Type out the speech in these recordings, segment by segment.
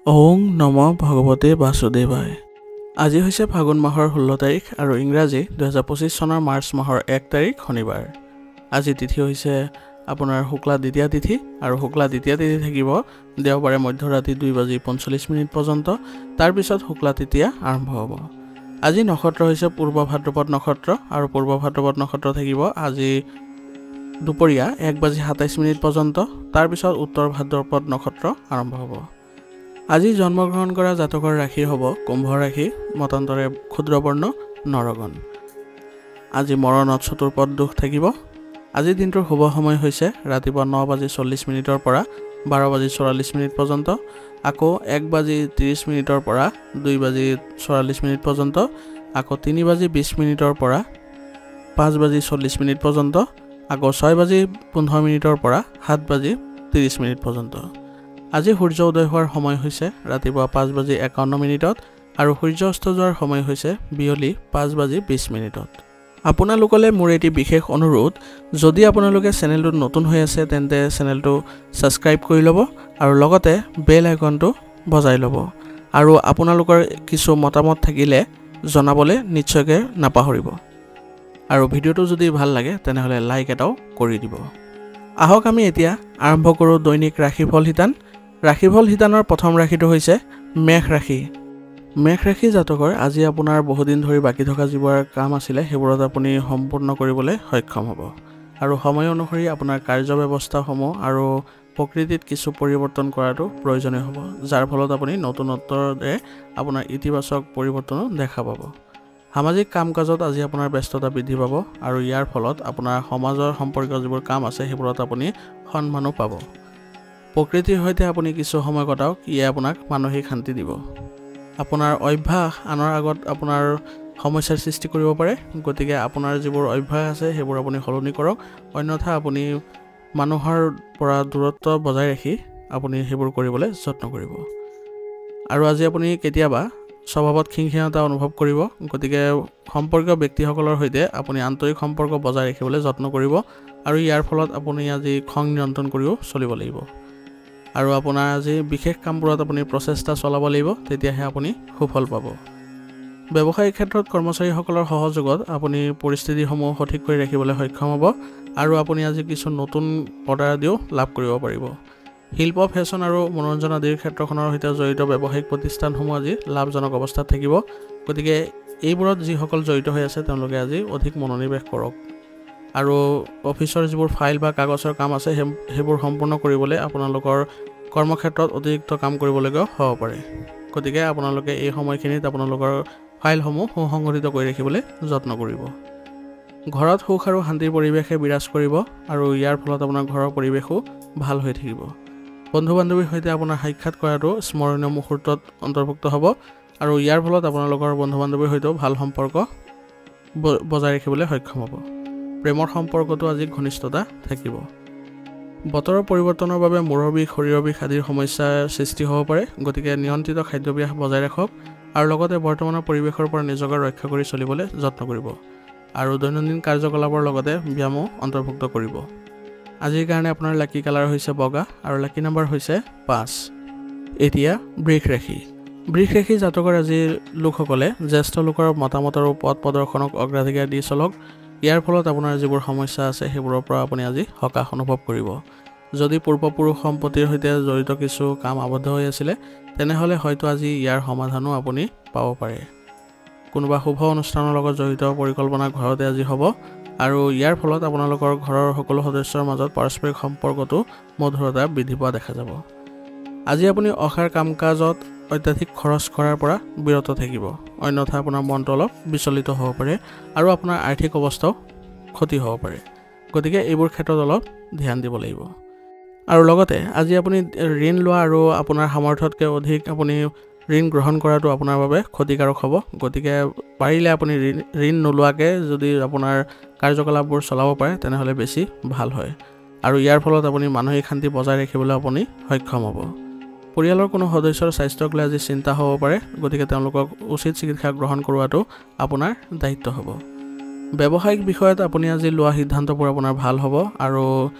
ওং নম ভগৱতে বাসুদেৱায়। আজি হৈছে ফাগুন মাহৰ 16 তাৰিখ আৰু ইংৰাজী 2025 চনৰ মাৰ্চ মাহৰ 1 তাৰিখ শনিবাৰ। আজি তিথি হৈছে আপোনাৰ শুক্লা দ্বিতীয়া তিথি আৰু শুক্লা দ্বিতীয়া তিথি থাকিব দেওবাৰে মধ্যৰাতি 2:45 পৰ্যন্ত। তাৰ পিছত শুক্লা তৃতীয়া আৰম্ভ হ'ব। আজি নক্ষত্ৰ হৈছে পূৰ্ব ভাদ্ৰপদ নক্ষত্ৰ আৰু পূৰ্ব ভাদ্ৰপদ নক্ষত্ৰ থাকিব আজি দুপৰীয়া 1:27 পৰ্যন্ত। তাৰ পিছত উত্তৰ ভাদ্ৰপদ নক্ষত্ৰ আৰম্ভ হ'ব। আজি জন্মগ্ৰহণ কৰা জাতকৰ ৰাশি হ'ব কুম্ভ ৰাশি, মতান্তৰে ক্ষুদ্ৰবৰ্ণ নৰগণ। আজি মৰণত চতুৰ্পদ দুখ থাকিব। আজিৰ দিনটোৰ শুভ সময় হৈছে ৰাতিপুৱা 9:40 পৰা 12:44 পৰ্যন্ত, আকৌ 1:30 পৰা 2:44 পৰ্যন্ত, আকৌ 3:20 পৰা 5:40 পৰ্যন্ত, আকৌ 6:15 পৰা 7:30 পৰ্যন্ত। আজি সূৰ্য উদয় হোৱাৰ সময় হৈছে ৰাতিপুৱা 5:51 আৰু সূৰ্য অস্ত যোৱাৰ সময় হৈছে বিয়লি 5:20। আপোনালোকলৈ মোৰ এটি বিশেষ অনুৰোধ, যদি আপোনালোকে চেনেলটোত নতুন হৈ আছে তেন্তে চেনেলটো ছাবস্ক্ৰাইব কৰি ল'ব আৰু লগতে বেল আইকনটো বজাই ল'ব। আৰু আপোনালোকৰ কিছু মতামত থাকিলে জনাবলৈ নিশ্চয়কৈ নাপাহৰিব। আৰু ভিডিঅ'টো যদি ভাল লাগে তেনেহ'লে লাইক এটাও কৰি দিব। আহক আমি এতিয়া আৰম্ভ কৰোঁ দৈনিক ৰাশিফল শিতান। ৰাশিফল শিতানৰ প্ৰথম ৰাশিটো হৈছে মেষ ৰাশি। মেষ ৰাশি জাতকৰ আজি আপোনাৰ বহুদিন ধৰি বাকী থকা যিবোৰ কাম আছিলে সেইবোৰত আপুনি সম্পূৰ্ণ কৰিবলৈ সক্ষম হ'ব আৰু সময় অনুসৰি আপোনাৰ কাৰ্য ব্যৱস্থাসমূহ আৰু প্ৰকৃতিত কিছু পৰিৱৰ্তন কৰাটো প্ৰয়োজনীয় হ'ব, যাৰ ফলত আপুনি নতুনত্বৰে আপোনাৰ ইতিবাচক পৰিৱৰ্তনো দেখা পাব। সামাজিক কাম কাজত আজি আপোনাৰ ব্যস্ততা বৃদ্ধি পাব আৰু ইয়াৰ ফলত আপোনাৰ সমাজৰ সম্পৰ্কীয় যিবোৰ কাম আছে সেইবোৰত আপুনি সন্মানো পাব। প্ৰকৃতিৰ সৈতে আপুনি কিছু সময় কটাওক, ইয়ে আপোনাক মানসিক শান্তি দিব। আপোনাৰ অভ্যাস আনৰ আগত আপোনাৰ সমস্যাৰ সৃষ্টি কৰিব পাৰে, গতিকে আপোনাৰ যিবোৰ অভ্যাস আছে সেইবোৰ আপুনি সলনি কৰক, অন্যথা আপুনি মানুহৰ পৰা দূৰত্ব বজাই ৰাখি আপুনি সেইবোৰ কৰিবলৈ যত্ন কৰিব। আৰু আজি আপুনি কেতিয়াবা স্বভাৱত খিংখিঙতা অনুভৱ কৰিব, গতিকে সম্পৰ্কীয় ব্যক্তিসকলৰ সৈতে আপুনি আন্তৰিক সম্পৰ্ক বজাই ৰাখিবলৈ যত্ন কৰিব আৰু ইয়াৰ ফলত আপুনি আজি খং নিয়ন্ত্ৰণ কৰিও চলিব লাগিব। আৰু আপোনাৰ আজি বিশেষ কামবোৰত আপুনি প্ৰচেষ্টা চলাব লাগিব, তেতিয়াহে আপুনি সুফল পাব। ব্যৱসায়িক ক্ষেত্ৰত কৰ্মচাৰীসকলৰ সহযোগত আপুনি পৰিস্থিতিসমূহ সঠিক কৰি ৰাখিবলৈ সক্ষম হ'ব আৰু আপুনি আজি কিছু নতুন অৰ্ডাৰ আদিও লাভ কৰিব পাৰিব। শিল্প, ফেশ্বন আৰু মনোৰঞ্জন আদিৰ ক্ষেত্ৰখনৰ সৈতে জড়িত ব্যৱসায়িক প্ৰতিষ্ঠানসমূহ আজি লাভজনক অৱস্থাত থাকিব, গতিকে এইবোৰত যিসকল জড়িত হৈ আছে তেওঁলোকে আজি অধিক মনোনিৱেশ কৰক। আৰু অফিচৰ যিবোৰ ফাইল বা কাগজৰ কাম আছে সেইবোৰ সম্পূৰ্ণ কৰিবলৈ আপোনালোকৰ কৰ্মক্ষেত্ৰত অতিৰিক্ত কাম কৰিবলগীয়া হ'ব পাৰে, গতিকে আপোনালোকে এই সময়খিনিত আপোনালোকৰ ফাইলসমূহ সুসংগঠিত কৰি ৰাখিবলৈ যত্ন কৰিব। ঘৰত সুখ আৰু শান্তিৰ পৰিৱেশে বিৰাজ কৰিব আৰু ইয়াৰ ফলত আপোনাৰ ঘৰৰ পৰিৱেশো ভাল হৈ থাকিব। বন্ধু বান্ধৱীৰ সৈতে আপোনাৰ সাক্ষাৎ কৰাটো স্মৰণীয় মুহূৰ্তত অন্তৰ্ভুক্ত হ'ব আৰু ইয়াৰ ফলত আপোনালোকৰ বন্ধু বান্ধৱীৰ সৈতেও ভাল সম্পৰ্ক বজাই ৰাখিবলৈ সক্ষম হ'ব। প্ৰেমৰ সম্পৰ্কতো আজি ঘনিষ্ঠতা থাকিব। বতৰৰ পৰিৱৰ্তনৰ বাবে মূৰৰ বিষ, শৰীৰৰ বিষ আদিৰ সমস্যাৰ সৃষ্টি হ'ব পাৰে, গতিকে নিয়ন্ত্ৰিত খাদ্যাভ্যাস বজাই ৰাখক আৰু লগতে বৰ্তমানৰ পৰিৱেশৰ পৰা নিজকে ৰক্ষা কৰি চলিবলৈ যত্ন কৰিব আৰু দৈনন্দিন কাৰ্যকলাপৰ লগতে ব্যায়ামো অন্তৰ্ভুক্ত কৰিব। আজিৰ কাৰণে আপোনাৰ লাকি কালাৰ হৈছে বগা আৰু লাকি নাম্বাৰ হৈছে 5। এতিয়া বৃষ ৰাশি। বৃষ ৰাশি জাতকৰ আজিৰ লোকসকলে জ্যেষ্ঠ লোকৰ মতামত আৰু পথ প্ৰদৰ্শনক অগ্ৰাধিকাৰ দি চলক। ইয়াৰ ফলত আপোনাৰ যিবোৰ সমস্যা আছে সেইবোৰৰ পৰা আপুনি আজি সকাহ অনুভৱ কৰিব। যদি পূৰ্বপুৰুষ সম্পত্তিৰ সৈতে জড়িত কিছু কাম আবদ্ধ হৈ আছিলে তেনেহ'লে হয়তো আজি ইয়াৰ সমাধানো আপুনি পাব পাৰে। কোনোবা শুভ অনুষ্ঠানৰ লগত জড়িত পৰিকল্পনা ঘৰতে আজি হ'ব আৰু ইয়াৰ ফলত আপোনালোকৰ ঘৰৰ সকলো সদস্যৰ মাজত পাৰস্পৰিক সম্পৰ্কটো মধুৰতা বৃদ্ধি পোৱা দেখা যাব। আজি আপুনি অসাৰ কাম কাজত অত্যাধিক খৰচ কৰাৰ পৰা বিৰত থাকিব, অন্যথা আপোনাৰ মনটো অলপ বিচলিত হ'ব পাৰে আৰু আপোনাৰ আৰ্থিক অৱস্থাও ক্ষতি হ'ব পাৰে, গতিকে এইবোৰ ক্ষেত্ৰত অলপ ধ্যান দিব লাগিব। আৰু লগতে আজি আপুনি ঋণ লোৱা আৰু আপোনাৰ সামৰ্থ্যতকৈ অধিক আপুনি ঋণ গ্ৰহণ কৰাটো আপোনাৰ বাবে ক্ষতিকাৰক হ'ব, গতিকে পাৰিলে আপুনি ঋণ নোলোৱাকৈ যদি আপোনাৰ কাৰ্যকলাপবোৰ চলাব পাৰে তেনেহ'লে বেছি ভাল হয় আৰু ইয়াৰ ফলত আপুনি মানসিক শান্তি বজাই ৰাখিবলৈ আপুনি সক্ষম হ'ব। পৰিয়ালৰ কোনো সদস্যৰ স্বাস্থ্যক লৈ আজি চিন্তা হ'ব পাৰে, গতিকে তেওঁলোকক উচিত চিকিৎসা গ্ৰহণ কৰোৱাটো আপোনাৰ দায়িত্ব হ'ব। ব্যৱসায়িক বিষয়ত আপুনি আজি লোৱা সিদ্ধান্তবোৰ আপোনাৰ ভাল হ'ব আৰু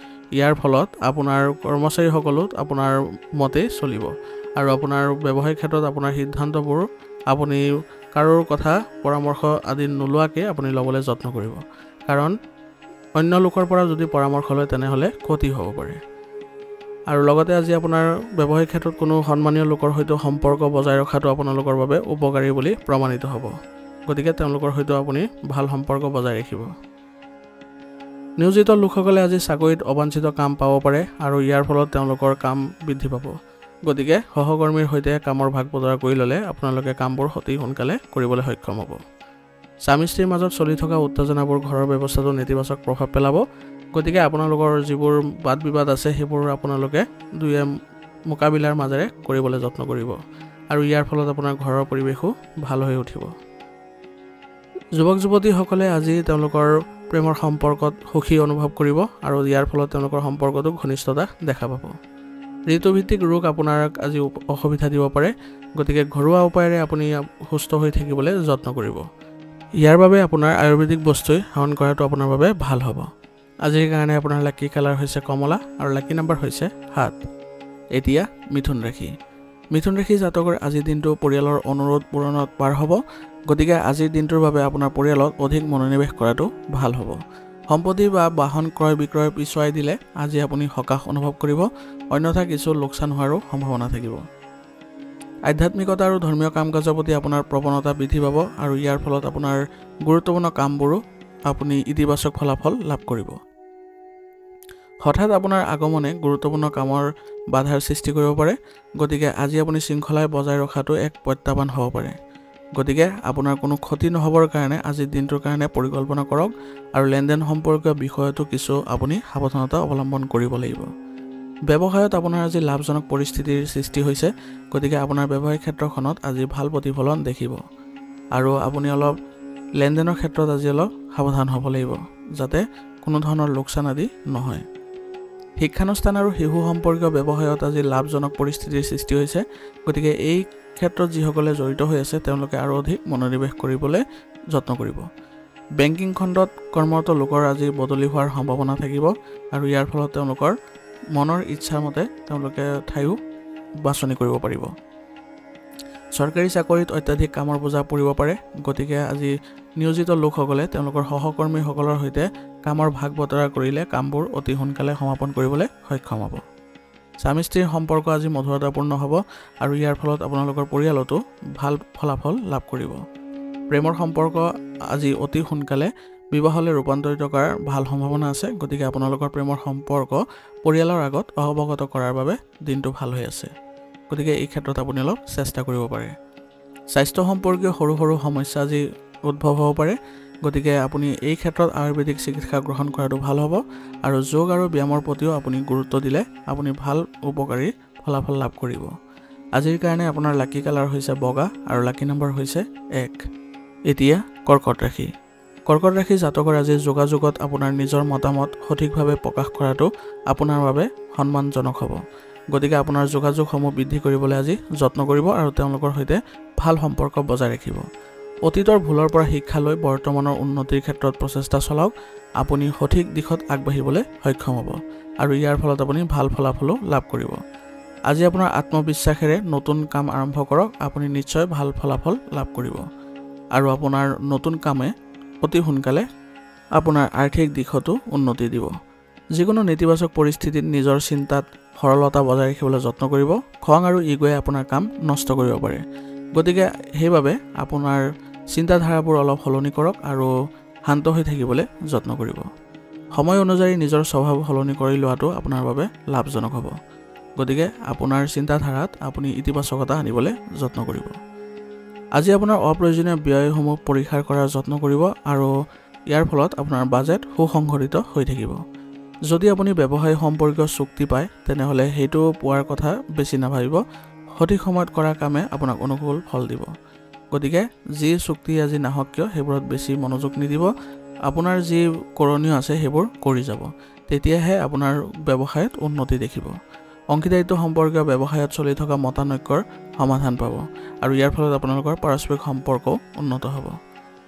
ইয়াৰ ফলত আপোনাৰ কৰ্মচাৰীসকলো আপোনাৰ মতে চলিব আৰু আপোনাৰ ব্যৱসায়িক ক্ষেত্ৰত আপোনাৰ সিদ্ধান্তবোৰ আপুনি কাৰোৰ কথা পৰামৰ্শ আদি নোলোৱাকৈ আপুনি ল'বলৈ যত্ন কৰিব, কাৰণ অন্য লোকৰ পৰা যদি পৰামৰ্শ লয় তেনেহ'লে ক্ষতি হ'ব পাৰে। আৰু লগতে আজি আপোনাৰ ব্যৱসায়িক ক্ষেত্ৰত কোনো সন্মানীয় লোকৰ সৈতে সম্পৰ্ক বজাই ৰখাটো আপোনালোকৰ বাবে উপকাৰী বুলি প্ৰমাণিত হ'ব, গতিকে তেওঁলোকৰ সৈতে আপুনি ভাল সম্পৰ্ক বজাই ৰাখিব। নিয়োজিত লোকসকলে আজি চাকৰিত অবাঞ্ছিত কাম পাব পাৰে আৰু ইয়াৰ ফলত তেওঁলোকৰ কাম বৃদ্ধি পাব, গতিকে সহকৰ্মীৰ সৈতে কামৰ ভাগ বতৰা কৰি ল'লে আপোনালোকে কামবোৰ অতি সোনকালে কৰিবলৈ সক্ষম হ'ব। স্বামী স্ত্ৰীৰ মাজত চলি থকা উত্তেজনাবোৰ ঘৰৰ ব্যৱস্থাটো নেতিবাচক প্ৰভাৱ পেলাব, গতিকে আপোনালোকৰ যিবোৰ বাদ বিবাদ আছে সেইবোৰ আপোনালোকে দুয়ে মোকাবিলাৰ মাজেৰে কৰিবলৈ যত্ন কৰিব আৰু ইয়াৰ ফলত আপোনাৰ ঘৰৰ পৰিৱেশো ভাল হৈ উঠিব। যুৱক যুৱতীসকলে আজি তেওঁলোকৰ প্ৰেমৰ সম্পৰ্কত সুখী অনুভৱ কৰিব আৰু ইয়াৰ ফলত তেওঁলোকৰ সম্পৰ্কতো ঘনিষ্ঠতা দেখা পাব। ঋতুভিত্তিক ৰোগ আপোনাক আজি অসুবিধা দিব পাৰে, গতিকে ঘৰুৱা উপায়েৰে আপুনি সুস্থ হৈ থাকিবলৈ যত্ন কৰিব। ইয়াৰ বাবে আপোনাৰ আয়ুৰ্বেদিক বস্তুৱে সেৱন কৰাটো আপোনাৰ বাবে ভাল হ'ব। আজিৰ কাৰণে আপোনাৰ লাকি কালাৰ হৈছে কমলা আৰু লাকি নম্বৰ হৈছে 7। এতিয়া মিথুন ৰাশি। মিথুন ৰাশি জাতকৰ আজিৰ দিনটো পৰিয়ালৰ অনুৰোধ পূৰণত পাৰ হ'ব, গতিকে আজিৰ দিনটোৰ বাবে আপোনাৰ পৰিয়ালত অধিক মনোনিৱেশ কৰাটো ভাল হ'ব। সম্পত্তি বা বাহন ক্ৰয় বিক্ৰয় পিছুৱাই দিলে আজি আপুনি সকাহ অনুভৱ কৰিব, অন্যথা কিছু লোকচান হোৱাৰো সম্ভাৱনা থাকিব। আধ্যাত্মিকতা আৰু ধৰ্মীয় কাম কাজৰ প্ৰতি আপোনাৰ প্ৰৱণতা বৃদ্ধি পাব আৰু ইয়াৰ ফলত আপোনাৰ গুৰুত্বপূৰ্ণ কামবোৰো আপুনি ইতিবাচক ফলাফল লাভ কৰিব। হঠাৎ আপোনাৰ আগমনে গুৰুত্বপূৰ্ণ কামৰ বাধাৰ সৃষ্টি কৰিব পাৰে, গতিকে আজি আপুনি শৃংখলাই বজাই ৰখাটো এক প্ৰত্যাহ্বান হ'ব পাৰে। গতিকে আপোনাৰ কোনো ক্ষতি নহ'বৰ কাৰণে আজিৰ দিনটোৰ কাৰণে পৰিকল্পনা কৰক আৰু লেনদেন সম্পৰ্কীয় বিষয়তো কিছু আপুনি সাৱধানতা অৱলম্বন কৰিব লাগিব। ব্যৱসায়ত আপোনাৰ আজি লাভজনক পৰিস্থিতিৰ সৃষ্টি হৈছে, গতিকে আপোনাৰ ব্যৱসায়িক ক্ষেত্ৰখনত আজি ভাল প্ৰতিফলন দেখিব আৰু আপুনি অলপ লেনদেনৰ ক্ষেত্ৰত আজি অলপ সাৱধান হ'ব লাগিব, যাতে কোনো ধৰণৰ লোকচান আদি নহয়। শিক্ষানুষ্ঠান আৰু শিশু সম্পৰ্কীয় ব্যৱসায়ত আজি লাভজনক পৰিস্থিতিৰ সৃষ্টি হৈছে, গতিকে এই ক্ষেত্ৰত যিসকলে জড়িত হৈ আছে তেওঁলোকে আৰু অধিক মনোনিৱেশ কৰিবলৈ যত্ন কৰিব। বেংকিং খণ্ডত কৰ্মৰত লোকৰ আজি বদলি হোৱাৰ সম্ভাৱনা থাকিব আৰু ইয়াৰ ফলত তেওঁলোকৰ মনৰ ইচ্ছাৰ মতে তেওঁলোকে ঠাইও বাছনি কৰিব পাৰিব। চৰকাৰী চাকৰিত অত্যাধিক কামৰ বোজা পৰিব পাৰে, গতিকে আজি নিয়োজিত লোকসকলে তেওঁলোকৰ সহকৰ্মীসকলৰ সৈতে কামৰ ভাগ বতৰা কৰিলে কামবোৰ অতি সোনকালে সমাপন কৰিবলৈ সক্ষম হ'ব। স্বামী স্ত্ৰীৰ সম্পৰ্ক আজি মধুৰতাপূৰ্ণ হ'ব আৰু ইয়াৰ ফলত আপোনালোকৰ পৰিয়ালতো ভাল ফলাফল লাভ কৰিব। প্ৰেমৰ সম্পৰ্ক আজি অতি সোনকালে বিবাহলৈ ৰূপান্তৰিত কৰাৰ ভাল সম্ভাৱনা আছে, গতিকে আপোনালোকৰ প্ৰেমৰ সম্পৰ্ক পৰিয়ালৰ আগত অৱগত কৰাৰ বাবে দিনটো ভাল হৈ আছে, গতিকে এই ক্ষেত্ৰত আপুনি অলপ চেষ্টা কৰিব পাৰে। স্বাস্থ্য সম্পৰ্কীয় সৰু সৰু সমস্যা আজি উদ্ভৱ হ'ব পাৰে, গতিকে আপুনি এই ক্ষেত্ৰত আয়ুৰ্বেদিক চিকিৎসা গ্ৰহণ কৰাটো ভাল হ'ব আৰু যোগ আৰু ব্যায়ামৰ প্ৰতিও আপুনি গুৰুত্ব দিলে আপুনি ভাল উপকাৰী ফলাফল লাভ কৰিব। আজিৰ কাৰণে আপোনাৰ লাকি কালাৰ হৈছে বগা আৰু লাকি নম্বৰ হৈছে 1। এতিয়া কৰ্কট ৰাশি। কৰ্কট ৰাশি জাতকৰ আজি যোগাযোগত আপোনাৰ নিজৰ মতামত সঠিকভাৱে প্ৰকাশ কৰাটো আপোনাৰ বাবে সন্মানজনক হ'ব, গতিকে আপোনাৰ যোগাযোগসমূহ বৃদ্ধি কৰিবলৈ আজি যত্ন কৰিব আৰু তেওঁলোকৰ সৈতে ভাল সম্পৰ্ক বজাই ৰাখিব। অতীতৰ ভুলৰ পৰা শিক্ষা লৈ বৰ্তমানৰ উন্নতিৰ ক্ষেত্ৰত প্ৰচেষ্টা চলাওক, আপুনি সঠিক দিশত আগবাঢ়িবলৈ সক্ষম হ'ব আৰু ইয়াৰ ফলত আপুনি ভাল ফলাফলো লাভ কৰিব। আজি আপোনাৰ আত্মবিশ্বাসেৰে নতুন কাম আৰম্ভ কৰক, আপুনি নিশ্চয় ভাল ফলাফল লাভ কৰিব আৰু আপোনাৰ নতুন কামে অতি সোনকালে আপোনাৰ আৰ্থিক দিশতো উন্নতি দিব। যিকোনো নেতিবাচক পৰিস্থিতিত নিজৰ চিন্তাত সৰলতা বজাই ৰাখিবলৈ যত্ন কৰিব। খং আৰু ইগোৱে আপোনাৰ কাম নষ্ট কৰিব পাৰে, গতিকে সেইবাবে আপোনাৰ চিন্তাধাৰাবোৰ অলপ সলনি কৰক আৰু শান্ত হৈ থাকিবলৈ যত্ন কৰিব। সময় অনুযায়ী নিজৰ স্বভাৱ সলনি কৰি লোৱাটো আপোনাৰ বাবে লাভজনক হ'ব, গতিকে আপোনাৰ চিন্তাধাৰাত আপুনি ইতিবাচকতা আনিবলৈ যত্ন কৰিব। আজি আপোনাৰ অপ্ৰয়োজনীয় ব্যয়সমূহ পৰিহাৰ কৰাৰ যত্ন কৰিব আৰু ইয়াৰ ফলত আপোনাৰ বাজেট সুসংগঠিত হৈ থাকিব। যদি আপুনি ব্যৱসায় সম্পৰ্কীয় চুক্তি পায় তেনেহ'লে সেইটো পোৱাৰ কথা বেছি নাভাবিব, সঠিক সময়ত কৰা কামে আপোনাক অনুকূল ফল দিব, গতিকে যি চুক্তি আজি নাহক কিয় সেইবোৰত বেছি মনোযোগ নিদিব, আপোনাৰ যি কৰণীয় আছে সেইবোৰ কৰি যাব, তেতিয়াহে আপোনাৰ ব্যৱসায়ত উন্নতি দেখিব। অংশীদাৰিত্ব সম্পৰ্কীয় ব্যৱসায়ত চলি থকা মতানৈক্যৰ সমাধান পাব আৰু ইয়াৰ ফলত আপোনালোকৰ পাৰস্পৰিক সম্পৰ্কও উন্নত হ'ব,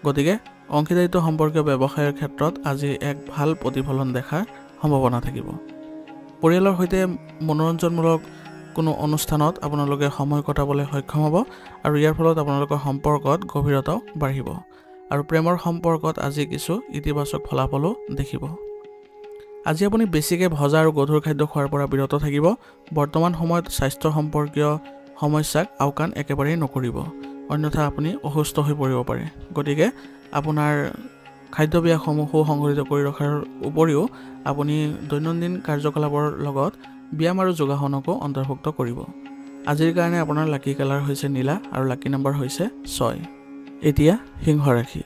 গতিকে অংশীদাৰিত্ব সম্পৰ্কীয় ব্যৱসায়ৰ ক্ষেত্ৰত আজি এক ভাল প্ৰতিফলন দেখাৰ সম্ভাৱনা থাকিব। পৰিয়ালৰ সৈতে মনোৰঞ্জনমূলক কোনো অনুষ্ঠানত আপোনালোকে সময় কটাবলৈ সক্ষম হ'ব আৰু ইয়াৰ ফলত আপোনালোকৰ সম্পৰ্কত গভীৰতাও বাঢ়িব আৰু প্ৰেমৰ সম্পৰ্কত আজি কিছু ইতিবাচক ফলাফলো দেখিব। আজি আপুনি বেছিকৈ ভজা আৰু গধুৰ খাদ্য খোৱাৰ পৰা বিৰত থাকিব। বৰ্তমান সময়ত স্বাস্থ্য সম্পৰ্কীয় সমস্যাক আওকাণ একেবাৰেই নকৰিব, অন্যথা আপুনি অসুস্থ হৈ পৰিব পাৰে। গতিকে আপোনাৰ খাদ্যাভ্যাসসমূহ সুসংগঠিত কৰি ৰখাৰ উপৰিও আপুনি দৈনন্দিন কাৰ্যকলাপৰ লগত ব্যায়াম আৰু যোগাসনকো অন্তৰ্ভুক্ত কৰিব। আজিৰ কাৰণে আপোনাৰ লাকি কালাৰ হৈছে নীলা আৰু লাকি নম্বৰ হৈছে 6। এতিয়া সিংহ ৰাশি।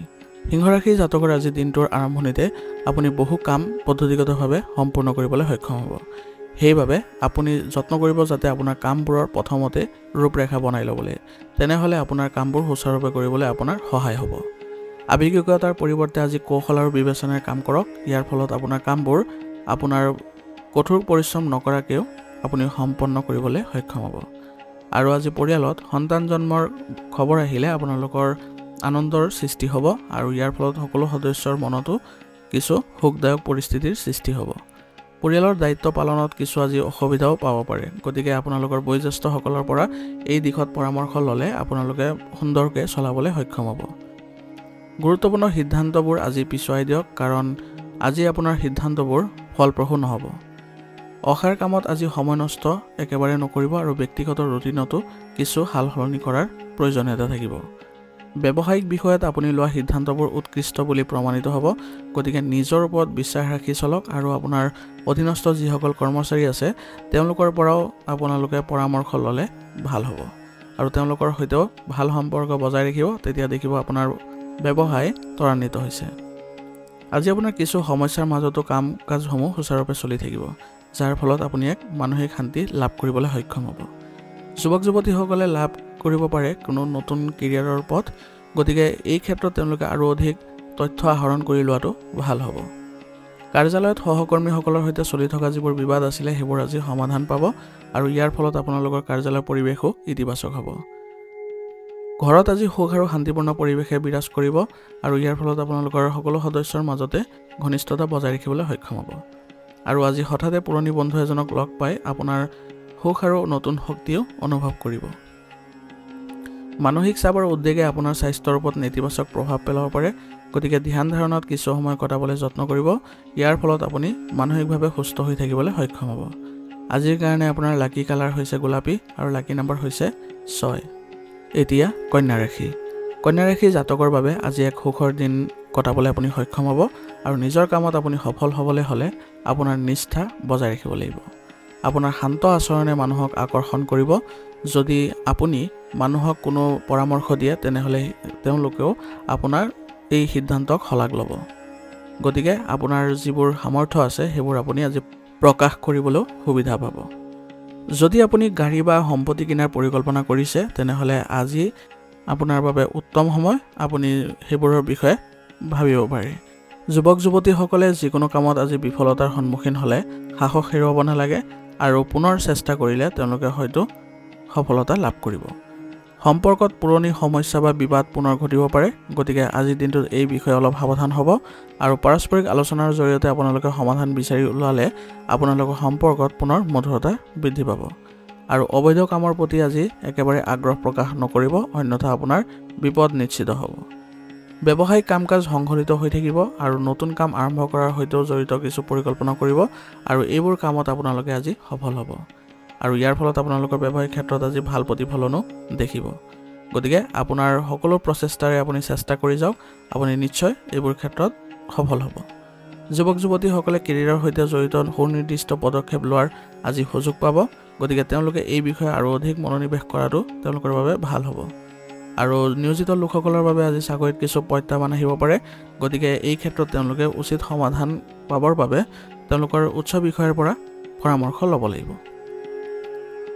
সিংহ ৰাশিৰ জাতকৰ আজি দিনটোৰ আৰম্ভণিতে আপুনি বহু কাম পদ্ধতিগতভাৱে সম্পূৰ্ণ কৰিবলৈ সক্ষম হ'ব। সেইবাবে আপুনি যত্ন কৰিব যাতে আপোনাৰ কামবোৰৰ প্ৰথমতে ৰূপৰেখা বনাই ল'বলৈ, তেনেহ'লে আপোনাৰ কামবোৰ সুচাৰুৰূপে কৰিবলৈ আপোনাৰ সহায় হ'ব। আৱেগিকতাৰ পৰিৱৰ্তে আজি কৌশল আৰু বিবেচনাৰে কাম কৰক। ইয়াৰ ফলত আপোনাৰ কামবোৰ আপোনাৰ কঠোৰ পৰিশ্ৰম নকৰাকৈও আপুনি সম্পন্ন কৰিবলৈ সক্ষম হ'ব। আৰু আজি পৰিয়ালত সন্তান জন্মৰ খবৰ আহিলে আপোনালোকৰ আনন্দৰ সৃষ্টি হ'ব আৰু ইয়াৰ ফলত সকলো সদস্যৰ মনতো কিছু সুখদায়ক পৰিস্থিতিৰ সৃষ্টি হ'ব। পৰিয়ালৰ দায়িত্ব পালনত কিছু আজি অসুবিধাও পাব পাৰে, গতিকে আপোনালোকৰ বয়োজ্যেষ্ঠসকলৰ পৰা এই দিশত পৰামৰ্শ ল'লে আপোনালোকে সুন্দৰকৈ চলাবলৈ সক্ষম হ'ব। গুৰুত্বপূৰ্ণ সিদ্ধান্তবোৰ আজি পিছুৱাই দিয়ক, কাৰণ আজি আপোনাৰ সিদ্ধান্তবোৰ ফলপ্ৰসূ নহ'ব। অসাৰ কামত আজি সময় নষ্ট একেবাৰে নকৰিব আৰু ব্যক্তিগত ৰুটিনতো কিছু সাল সলনি কৰাৰ প্ৰয়োজনীয়তা থাকিব। ব্যৱসায়িক বিষয়ত আপুনি লোৱা সিদ্ধান্তবোৰ উৎকৃষ্ট বুলি প্ৰমাণিত হ'ব, গতিকে নিজৰ ওপৰত বিশ্বাস ৰাখি চলক আৰু আপোনাৰ অধীনস্থ যিসকল কৰ্মচাৰী আছে তেওঁলোকৰ পৰাও আপোনালোকে পৰামৰ্শ ল'লে ভাল হ'ব আৰু তেওঁলোকৰ সৈতেও ভাল সম্পৰ্ক বজাই ৰাখিব। তেতিয়া দেখিব আপোনাৰ ব্যৱসায় ত্বৰান্বিত হৈছে। আজি আপোনাৰ কিছু সমস্যাৰ মাজতো কাম কাজসমূহ সুচাৰুৰূপে চলি থাকিব, যাৰ ফলত আপুনি এক মানসিক শান্তি লাভ কৰিবলৈ সক্ষম হ'ব। যুৱক যুৱতীসকলে লাভ কৰিব পাৰে কোনো নতুন কেৰিয়াৰৰ পথ, গতিকে এই ক্ষেত্ৰত তেওঁলোকে আৰু অধিক তথ্য আহৰণ কৰি লোৱাটো ভাল হ'ব। কাৰ্যালয়ত সহকৰ্মীসকলৰ সৈতে চলি থকা যিবোৰ বিবাদ আছিলে সেইবোৰ আজি সমাধান পাব আৰু ইয়াৰ ফলত আপোনালোকৰ কাৰ্যালয়ৰ পৰিৱেশো ইতিবাচক হ'ব। ঘৰত আজি সুখ আৰু শান্তিপূৰ্ণ পৰিৱেশে বিৰাজ কৰিব আৰু ইয়াৰ ফলত আপোনালোকৰ সকলো সদস্যৰ মাজতে ঘনিষ্ঠতা বজাই ৰাখিবলৈ সক্ষম হ'ব। আৰু আজি হঠাতে পুৰণি বন্ধু এজনক লগ পাই আপোনাৰ সুখ আৰু নতুন শক্তিও অনুভৱ কৰিব। মানসিক চাপ আৰু উদ্বেগে আপোনাৰ স্বাস্থ্যৰ ওপৰত নেতিবাচক প্ৰভাৱ পেলাব পাৰে, গতিকে ধ্যান ধাৰণাত কিছু সময় কটাবলৈ যত্ন কৰিব। ইয়াৰ ফলত আপুনি মানসিকভাৱে সুস্থ হৈ থাকিবলৈ সক্ষম হ'ব। আজিৰ কাৰণে আপোনাৰ লাকি কালাৰ হৈছে গোলাপী আৰু লাকি নম্বৰ হৈছে 6। এতিয়া কন্যা ৰাশি। কন্যা ৰাশিৰ জাতকৰ বাবে আজি এক সুখৰ দিন কটাবলৈ আপুনি সক্ষম হ'ব আৰু নিজৰ কামত আপুনি সফল হ'বলৈ হ'লে আপোনাৰ নিষ্ঠা বজাই ৰাখিব লাগিব। আপোনাৰ শান্ত আচৰণে মানুহক আকৰ্ষণ কৰিব। যদি আপুনি মানুহক কোনো পৰামৰ্শ দিয়ে তেনেহ'লে তেওঁলোকেও আপোনাৰ এই সিদ্ধান্তক শলাগ ল'ব। গতিকে আপোনাৰ যিবোৰ সামৰ্থ্য আছে সেইবোৰ আপুনি আজি প্ৰকাশ কৰিবলৈও সুবিধা পাব। যদি আপুনি গাড়ী বা সম্পত্তি কিনাৰ পৰিকল্পনা কৰিছে তেনেহ'লে আজি আপোনাৰ বাবে উত্তম সময়, আপুনি সেইবোৰৰ বিষয়ে ভাবিব পাৰে। যুৱক যুৱতীসকলে যিকোনো কামত আজি বিফলতাৰ সন্মুখীন হ'লে সাহস হেৰুৱাব নালাগে আৰু পুনৰ চেষ্টা কৰিলে তেওঁলোকে হয়তো সফলতা লাভ কৰিব। সম্পৰ্কত পুৰণি সমস্যা বা বিবাদ পুনৰ ঘটিব পাৰে, গতিকে আজিৰ দিনটোত এই বিষয়ে অলপ সাৱধান হ'ব আৰু পাৰস্পৰিক আলোচনাৰ জৰিয়তে আপোনালোকে সমাধান বিচাৰি ওলালে আপোনালোকৰ সম্পৰ্কত পুনৰ মধুৰতা বৃদ্ধি পাব। আৰু অবৈধ কামৰ প্ৰতি আজি একেবাৰে আগ্ৰহ প্ৰকাশ নকৰিব, অন্যথা আপোনাৰ বিপদ নিশ্চিত হ'ব। ব্যৱসায়িক কাম কাজ সংঘটিত হৈ থাকিব আৰু নতুন কাম আৰম্ভ কৰাৰ সৈতেও জড়িত কিছু পৰিকল্পনা কৰিব আৰু এইবোৰ কামত আপোনালোকে আজি সফল হ'ব আৰু ইয়াৰ ফলত আপোনালোকৰ ব্যৱসায়িক ক্ষেত্ৰত আজি ভাল প্ৰতিফলনো দেখিব। গতিকে আপোনাৰ সকলো প্ৰচেষ্টাৰে আপুনি চেষ্টা কৰি যাওক, আপুনি নিশ্চয় এইবোৰ ক্ষেত্ৰত সফল হ'ব। যুৱক যুৱতীসকলে কেৰিয়াৰৰ সৈতে জড়িত সুনিৰ্দিষ্ট পদক্ষেপ লোৱাৰ আজি সুযোগ পাব, গতিকে তেওঁলোকে এই বিষয়ে আৰু অধিক মনোনিৱেশ কৰাটো তেওঁলোকৰ বাবে ভাল হ'ব। আৰু নিয়োজিত লোকসকলৰ বাবে আজি চাকৰিত কিছু প্ৰত্যাহ্বান আহিব পাৰে, গতিকে এই ক্ষেত্ৰত তেওঁলোকে উচিত সমাধান পাবৰ বাবে তেওঁলোকৰ উচ্চ বিষয়ৰ পৰা পৰামৰ্শ ল'ব লাগিব।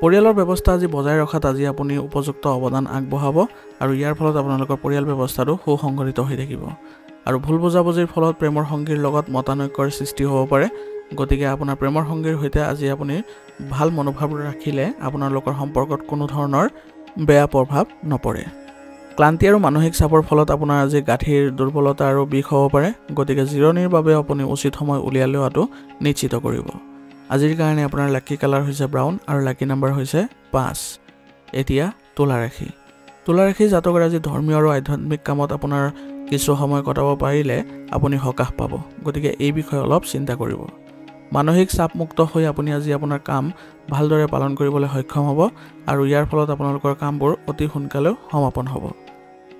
পৰিয়ালৰ ব্যৱস্থা আজি বজাই ৰখাত আজি আপুনি উপযুক্ত অৱদান আগবঢ়াব আৰু ইয়াৰ ফলত আপোনালোকৰ পৰিয়াল ব্যৱস্থাটো সুসংগঠিত হৈ থাকিব। আৰু ভুল বুজাবুজিৰ ফলত প্ৰেমৰ সংগীৰ লগত মতানৈক্যৰ সৃষ্টি হ'ব পাৰে, গতিকে আপোনাৰ প্ৰেমৰ সংগীৰ সৈতে আজি আপুনি ভাল মনোভাৱ ৰাখিলে আপোনালোকৰ সম্পৰ্কত কোনো ধৰণৰ বেয়া প্ৰভাৱ নপৰে। ক্লান্তি আৰু মানসিক চাপৰ ফলত আপোনাৰ আজি গাঁঠিৰ দুৰ্বলতা আৰু বিষ হ'ব পাৰে, গতিকে জিৰণিৰ বাবে আপুনি উচিত সময় উলিয়াই লোৱাটো নিশ্চিত কৰিব। আজিৰ কাৰণে আপোনাৰ লাকি কালাৰ হৈছে ব্ৰাউন আৰু লাকি নাম্বাৰ হৈছে 5 এতিয়া তুলা ৰাশি জাতকৰ আজি ধৰ্মীয় আৰু আধ্যাত্মিক কামত আপোনাৰ কিছু সময় কটাব পাৰিলে আপুনি সকাহ পাব গতিকে এই বিষয়ে অলপ চিন্তা কৰিব মানসিক চাপমুক্ত হৈ আপুনি আজি আপোনাৰ কাম ভালদৰে পালন কৰিবলৈ সক্ষম হ'ব আৰু ইয়াৰ ফলত আপোনালোকৰ কামবোৰ অতি সোনকালে সমাপন হ'ব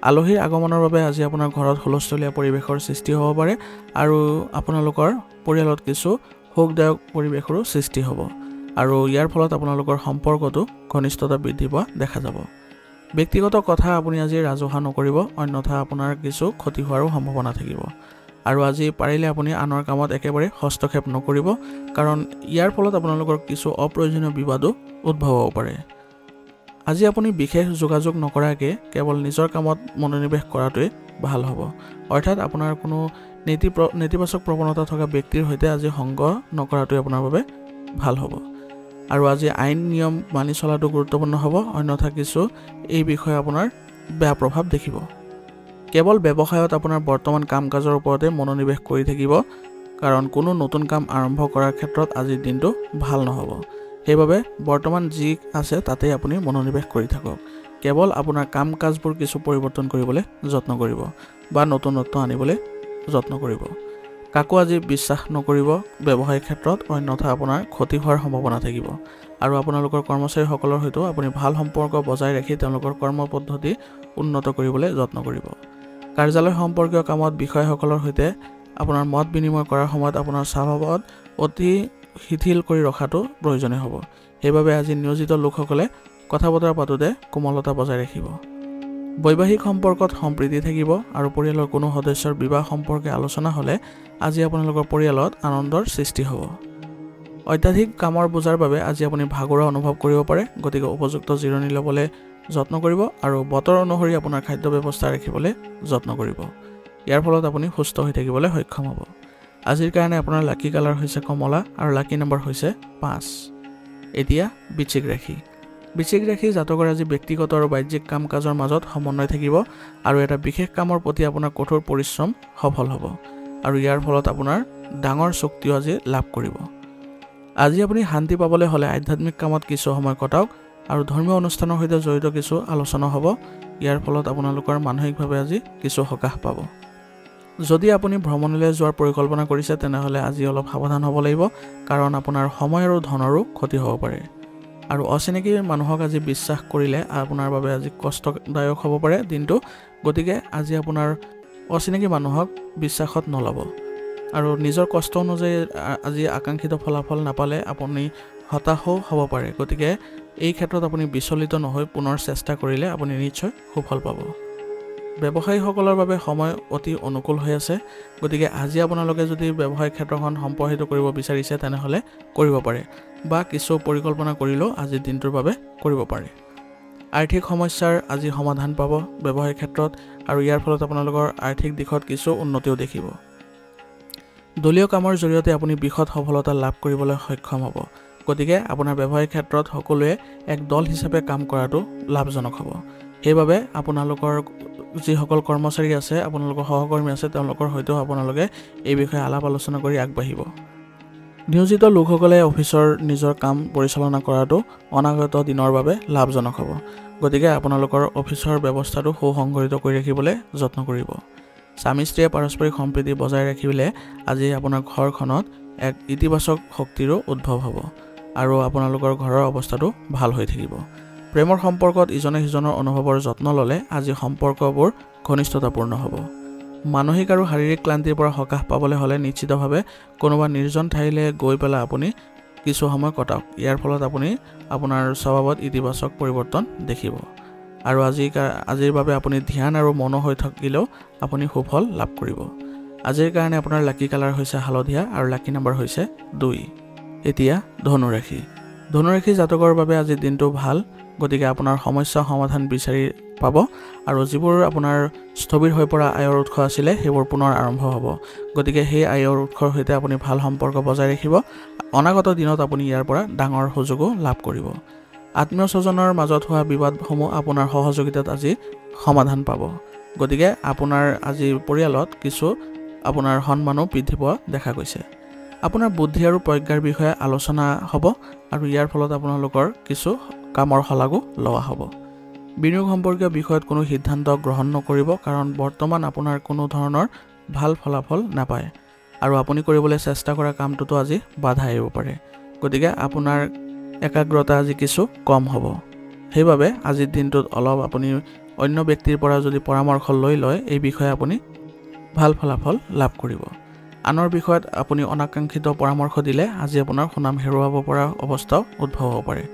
আলহীৰ আগমনৰ বাবে আজি আপোনাৰ ঘৰত হুলস্থুলীয়া পৰিৱেশৰ সৃষ্টি হ'ব পাৰে আৰু আপোনালোকৰ পৰিয়ালত কিছু সুখদায়ক পৰিৱেশৰো সৃষ্টি হ'ব আৰু ইয়াৰ ফলত আপোনালোকৰ সম্পৰ্কটো ঘনিষ্ঠতা বৃদ্ধি পোৱা দেখা যাব ব্যক্তিগত কথা আপুনি আজি ৰাজহুৱা নকৰিব অন্যথা আপোনাৰ কিছু ক্ষতি হোৱাৰো সম্ভাৱনা থাকিব আৰু আজি পাৰিলে আপুনি আনৰ কামত একেবাৰে হস্তক্ষেপ নকৰিব কাৰণ ইয়াৰ ফলত আপোনালোকৰ কিছু অপ্ৰয়োজনীয় বিবাদো উদ্ভৱ হ'ব পাৰে আজি আপুনি বিশেষ যোগাযোগ নকৰাকৈ কেৱল নিজৰ কামত মনোনিৱেশ কৰাটোৱে ভাল হ'ব অৰ্থাৎ আপোনাৰ কোনো নেতিবাচক প্ৰৱণতা থকা ব্যক্তিৰ সৈতে আজি সংগ নকৰাটোৱে আপোনাৰ বাবে ভাল হ'ব আৰু আজি আইন নিয়ম মানি চলাটো গুৰুত্বপূৰ্ণ হ'ব অন্যথা কিছু এই বিষয়ে আপোনাৰ বেয়া প্ৰভাৱ দেখিব কেৱল ব্যৱসায়ত আপোনাৰ বৰ্তমান কাম-কাজৰ ওপৰতে মনোনিৱেশ কৰি থাকিব কাৰণ কোনো নতুন কাম আৰম্ভ কৰাৰ ক্ষেত্ৰত আজিৰ দিনটো ভাল নহ'ব সেইবাবে বৰ্তমান যি আছে তাতে আপুনি মনোনিৱেশ কৰি থাকক কেৱল আপোনাৰ কাম-কাজবোৰ কিছু পৰিৱৰ্তন কৰিবলৈ যত্ন কৰিব বা নতুনত্ব আনিবলৈ যত্ন কৰিব কাকো আজি বিশ্বাস নকৰিব ব্যৱসায়িক ক্ষেত্ৰত অন্যথা আপোনাৰ ক্ষতি হোৱাৰ সম্ভাৱনা থাকিব আৰু আপোনালোকৰ কৰ্মচাৰীসকলৰ সৈতেও আপুনি ভাল সম্পৰ্ক বজাই ৰাখি তেওঁলোকৰ কৰ্ম পদ্ধতি উন্নত কৰিবলৈ যত্ন কৰিব কাৰ্যালয় সম্পৰ্কীয় কামত বিষয়াসকলৰ সৈতে আপোনাৰ মত বিনিময় কৰাৰ সময়ত আপোনাৰ স্বভাৱত অতি শিথিল কৰি ৰখাটো প্ৰয়োজনীয় হ'ব সেইবাবে আজি নিয়োজিত লোকসকলে কথা বতৰা পাতোতে কোমলতা বজাই ৰাখিব বৈবাহিক সম্পৰ্কত সম্প্ৰীতি থাকিব আৰু পৰিয়ালৰ কোনো সদস্যৰ বিবাহ সম্পৰ্কে আলোচনা হ'লে আজি আপোনালোকৰ পৰিয়ালত আনন্দৰ সৃষ্টি হ'ব অত্যাধিক কামৰ বোজাৰ বাবে আজি আপুনি ভাগৰুৱা অনুভৱ কৰিব পাৰে গতিকে উপযুক্ত জিৰণি ল'বলৈ যত্ন কৰিব আৰু বতৰ অনুসৰি আপোনাৰ খাদ্য ব্যৱস্থা ৰাখিবলৈ যত্ন কৰিব ইয়াৰ ফলত আপুনি সুস্থ হৈ থাকিবলৈ সক্ষম হ'ব আজিৰ কাৰণে আপোনাৰ লাকি কালাৰ হৈছে কমলা আৰু লাকি নম্বৰ হৈছে 5 এতিয়া বৃশ্চিক ৰাশি জাতকৰ আজি ব্যক্তিগত আৰু বাহ্যিক কাম-কাজৰ মাজত সমন্বয় থাকিব আৰু এটা বিশেষ কামৰ প্ৰতি আপোনাৰ কঠোৰ পৰিশ্ৰম সফল হ'ব আৰু ইয়াৰ ফলত আপোনাৰ ডাঙৰ শক্তিও আজি লাভ কৰিব আজি আপুনি শান্তি পাবলৈ হ'লে আধ্যাত্মিক কামত কিছু সময় কটাওক আৰু ধৰ্মীয় অনুষ্ঠানৰ সৈতে জড়িত কিছু আলোচনা হ'ব ইয়াৰ ফলত আপোনালোকৰ মানসিকভাৱে আজি কিছু সকাহ পাব যদি আপুনি ভ্ৰমণলৈ যোৱাৰ পৰিকল্পনা কৰিছে তেনেহ'লে আজি অলপ সাৱধান হ'ব লাগিব কাৰণ আপোনাৰ সময় আৰু ধনৰো ক্ষতি হ'ব পাৰে আৰু অচিনাকি মানুহক আজি বিশ্বাস কৰিলে আপোনাৰ বাবে আজি কষ্টদায়ক হ'ব পাৰে দিনটো গতিকে আজি আপোনাৰ অচিনাকি মানুহক বিশ্বাসত নল'ব আৰু নিজৰ কষ্ট অনুযায়ী আজি আকাংক্ষিত ফলাফল নাপালে আপুনি হতাশও হ'ব পাৰে গতিকে এই ক্ষেত্ৰত আপুনি বিচলিত নহয় পুনৰ চেষ্টা কৰিলে আপুনি নিশ্চয় সুফল পাব ব্যৱসায়ীসকলৰ বাবে সময় অতি অনুকূল হৈ আছে গতিকে আজি আপোনালোকে যদি ব্যৱসায়িক ক্ষেত্ৰখন সম্প্ৰসাৰিত কৰিব বিচাৰিছে তেনেহ'লে কৰিব পাৰে বা কিছু পৰিকল্পনা কৰিলেও আজিৰ দিনটোৰ বাবে কৰিব পাৰে আৰ্থিক সমস্যাৰ আজি সমাধান পাব ব্যৱসায়িক ক্ষেত্ৰত আৰু ইয়াৰ ফলত আপোনালোকৰ আৰ্থিক দিশত কিছু উন্নতিও দেখিব দলীয় কামৰ জৰিয়তে আপুনি বিশদ সফলতা লাভ কৰিবলৈ সক্ষম হ'ব গতিকে আপোনাৰ ব্যৱসায়িক ক্ষেত্ৰত সকলোৱে এক দল হিচাপে কাম কৰাটো লাভজনক হ'ব সেইবাবে আপোনালোকৰ যিসকল কৰ্মচাৰী আছে আপোনালোকৰ সহকৰ্মী আছে তেওঁলোকৰ সৈতেও আপোনালোকে এই বিষয়ে আলাপ আলোচনা কৰি আগবাঢ়িব নিয়োজিত লোকসকলে অফিচৰ নিজৰ কাম পৰিচালনা কৰাটো অনাগত দিনৰ বাবে লাভজনক হ'ব গতিকে আপোনালোকৰ অফিচৰ ব্যৱস্থাটো সুসংগঠিত কৰি ৰাখিবলৈ যত্ন কৰিব স্বামী স্ত্ৰীয়ে পাৰস্পৰিক সম্প্ৰীতি বজাই ৰাখিবলৈ আজি আপোনাৰ ঘৰখনত এক ইতিবাচক শক্তিৰো উদ্ভৱ হ'ব আৰু আপোনালোকৰ ঘৰৰ অৱস্থাটো ভাল হৈ থাকিব প্ৰেমৰ সম্পৰ্কত ইজনে সিজনৰ অনুভৱৰ যত্ন ল'লে আজি সম্পৰ্কবোৰ ঘনিষ্ঠতাপূৰ্ণ হ'ব মানসিক আৰু শাৰীৰিক ক্লান্তিৰ পৰা সকাহ পাবলৈ হ'লে নিশ্চিতভাৱে কোনোবা নিৰ্জন ঠাইলৈ গৈ পেলাই আপুনি কিছু সময় কটাওক ইয়াৰ ফলত আপুনি আপোনাৰ স্বভাৱত ইতিবাচক পৰিৱৰ্তন দেখিব আৰু আজিৰ বাবে আপুনি ধ্যান আৰু মন হৈ থাকিলেও আপুনি সুফল লাভ কৰিব আজিৰ কাৰণে আপোনাৰ লাকি কালাৰ হৈছে হালধীয়া আৰু লাকি নম্বৰ হৈছে 2 এতিয়া ধনুৰাশি জাতকৰ বাবে আজিৰ দিনটো ভাল গতিকে আপোনাৰ সমস্যা সমাধান বিচাৰি পাব আৰু যিবোৰ আপোনাৰ স্থবিৰ হৈ পৰা আয়ৰ উৎস আছিলে সেইবোৰ পুনৰ আৰম্ভ হ'ব গতিকে সেই আয়ৰ উৎসৰ সৈতে আপুনি ভাল সম্পৰ্ক বজাই ৰাখিব অনাগত দিনত আপুনি ইয়াৰ পৰা ডাঙৰ সুযোগো লাভ কৰিব আত্মীয় স্বজনৰ মাজত হোৱা বিবাদসমূহ আপোনাৰ সহযোগিতাত আজি সমাধান পাব গতিকে আপোনাৰ আজি পৰিয়ালত কিছু আপোনাৰ সন্মানো বৃদ্ধি পোৱা দেখা গৈছে আপোনাৰ বুদ্ধি আৰু প্ৰজ্ঞাৰ বিষয়ে আলোচনা হ'ব আৰু ইয়াৰ ফলত আপোনালোকৰ কিছু কামৰ শলাগো লোৱা হ'ব। বিনিয়োগ সম্পৰ্কীয় বিষয়ত কোনো সিদ্ধান্ত গ্ৰহণ নকৰিব, কাৰণ বৰ্তমান আপোনাৰ কোনো ধৰণৰ ভাল ফলাফল নাপায় আৰু আপুনি কৰিবলৈ চেষ্টা কৰা কামটোতো আজি বাধা আহিব পাৰে। গতিকে আপোনাৰ একাগ্ৰতা আজি কিছু কম হ'ব। সেইবাবে আজিৰ দিনটোত অলপ আপুনি অন্য ব্যক্তিৰ পৰা যদি পৰামৰ্শ লৈ লয়, এই বিষয়ে আপুনি ভাল ফলাফল লাভ কৰিব। আনৰ বিষয়ত আপুনি অনাকাংক্ষিত পৰামৰ্শ দিলে আজি আপোনাৰ সুনাম হেৰুৱাব পৰা অৱস্থাও উদ্ভৱ হ'ব পাৰে।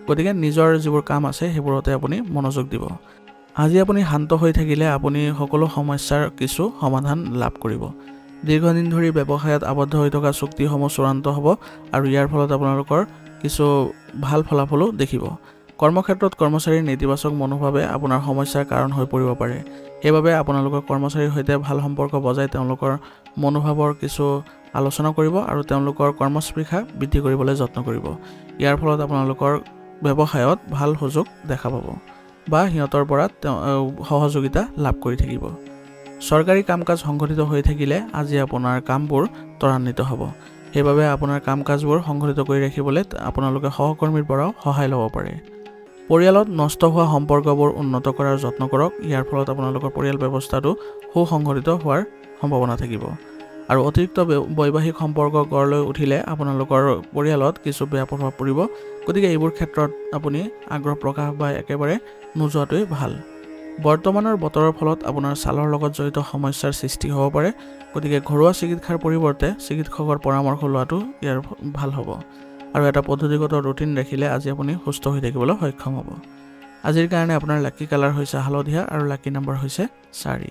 গতিকে নিজৰ যিবোৰ কাম আছে সেইবোৰতে আপুনি মনোযোগ দিব। আজি আপুনি শান্ত হৈ থাকিলে আপুনি সকলো সমস্যাৰ কিছু সমাধান লাভ কৰিব। দীৰ্ঘদিন ধৰি ব্যৱসায়ত আবদ্ধ হৈ থকা চুক্তিসমূহ চূড়ান্ত হ'ব আৰু ইয়াৰ ফলত আপোনালোকৰ কিছু ভাল ফলাফলো দেখিব। কৰ্মক্ষেত্ৰত কৰ্মচাৰীৰ নেতিবাচক মনোভাৱে আপোনাৰ সমস্যাৰ কাৰণ হৈ পৰিব পাৰে। সেইবাবে আপোনালোকৰ কৰ্মচাৰীৰ সৈতে ভাল সম্পৰ্ক বজাই তেওঁলোকৰ মনোভাৱৰ কিছু আলোচনা কৰিব আৰু তেওঁলোকৰ কৰ্মস্পৃহা বৃদ্ধি কৰিবলৈ যত্ন কৰিব। ইয়াৰ ফলত আপোনালোকৰ ব্যৱসায়ত ভাল সুযোগ দেখা পাব বা সিহঁতৰ পৰা সহযোগিতা লাভ কৰি থাকিব। চৰকাৰী কাম কাজ সংঘটিত হৈ থাকিলে আজি আপোনাৰ কামবোৰ ত্বৰান্বিত হ'ব। সেইবাবে আপোনাৰ কাম কাজবোৰ সংঘটিত কৰি ৰাখিবলৈ আপোনালোকে সহকৰ্মীৰ পৰাও সহায় ল'ব পাৰে। পৰিয়ালত নষ্ট হোৱা সম্পৰ্কবোৰ উন্নত কৰাৰ যত্ন কৰক। ইয়াৰ ফলত আপোনালোকৰ পৰিয়াল ব্যৱস্থাটো সুসংগঠিত হোৱাৰ সম্ভাৱনা থাকিব আৰু অতিৰিক্ত বৈবাহিক সম্পৰ্ক গঢ় লৈ উঠিলে আপোনালোকৰ পৰিয়ালত কিছু বেয়া প্ৰভাৱ পৰিব। গতিকে এইবোৰ ক্ষেত্ৰত আপুনি আগ্ৰহ প্ৰকাশ বা একেবাৰে নোযোৱাটোৱেই ভাল। বৰ্তমানৰ বতৰৰ ফলত আপোনাৰ ছালৰ লগত জড়িত সমস্যাৰ সৃষ্টি হ'ব পাৰে। গতিকে ঘৰুৱা চিকিৎসাৰ পৰিৱৰ্তে চিকিৎসকৰ পৰামৰ্শ লোৱাটো ইয়াৰ ভাল হ'ব আৰু এটা পদ্ধতিগত ৰুটিন ৰাখিলে আজি আপুনি সুস্থ হৈ থাকিবলৈ সক্ষম হ'ব। আজিৰ কাৰণে আপোনাৰ লাকি কালাৰ হৈছে হালধীয়া আৰু লাকি নম্বৰ হৈছে 4।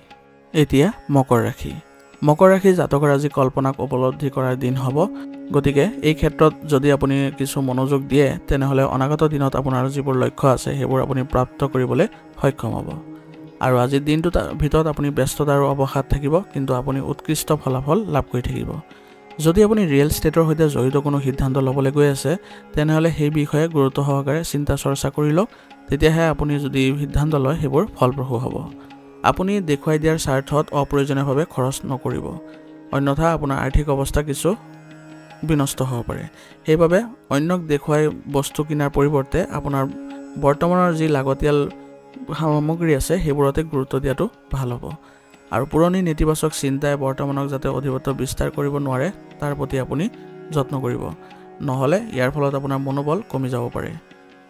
এতিয়া মকৰ ৰাশি। মকৰ ৰাশি জাতকৰ আজি কল্পনাক উপলব্ধি কৰাৰ দিন হ'ব। গতিকে এই ক্ষেত্ৰত যদি আপুনি কিছু মনোযোগ দিয়ে তেনেহ'লে অনাগত দিনত আপোনাৰ যিবোৰ লক্ষ্য আছে সেইবোৰ আপুনি প্ৰাপ্ত কৰিবলৈ সক্ষম হ'ব আৰু আজিৰ দিনটোৰ ভিতৰত আপুনি ব্যস্ততা আৰু অৱসাদ থাকিব, কিন্তু আপুনি উৎকৃষ্ট ফলাফল লাভ কৰি থাকিব। যদি আপুনি ৰিয়েল ষ্টেটৰ সৈতে জড়িত কোনো সিদ্ধান্ত ল'বলৈ গৈ আছে তেনেহ'লে সেই বিষয়ে গুৰুত্ব সহকাৰে চিন্তা চৰ্চা কৰি লওক। তেতিয়াহে আপুনি যদি সিদ্ধান্ত লয় সেইবোৰ ফলপ্ৰসূ হ'ব। আপুনি দেখুৱাই দিয়াৰ স্বাৰ্থত অপ্ৰয়োজনীয়ভাৱে খৰচ নকৰিব, অন্যথা আপোনাৰ আৰ্থিক অৱস্থা কিছু বিনষ্ট হ'ব পাৰে। সেইবাবে অন্যক দেখুৱাই বস্তু কিনাৰ পৰিৱৰ্তে আপোনাৰ বৰ্তমানৰ যি লাগতিয়াল সামগ্ৰী আছে সেইবোৰতে গুৰুত্ব দিয়াটো ভাল হ'ব আৰু পুৰণি নেতিবাচক চিন্তাই বৰ্তমানক যাতে অধিপত্য বিস্তাৰ কৰিব নোৱাৰে তাৰ প্ৰতি আপুনি যত্ন কৰিব, নহ'লে ইয়াৰ ফলত আপোনাৰ মনোবল কমি যাব পাৰে।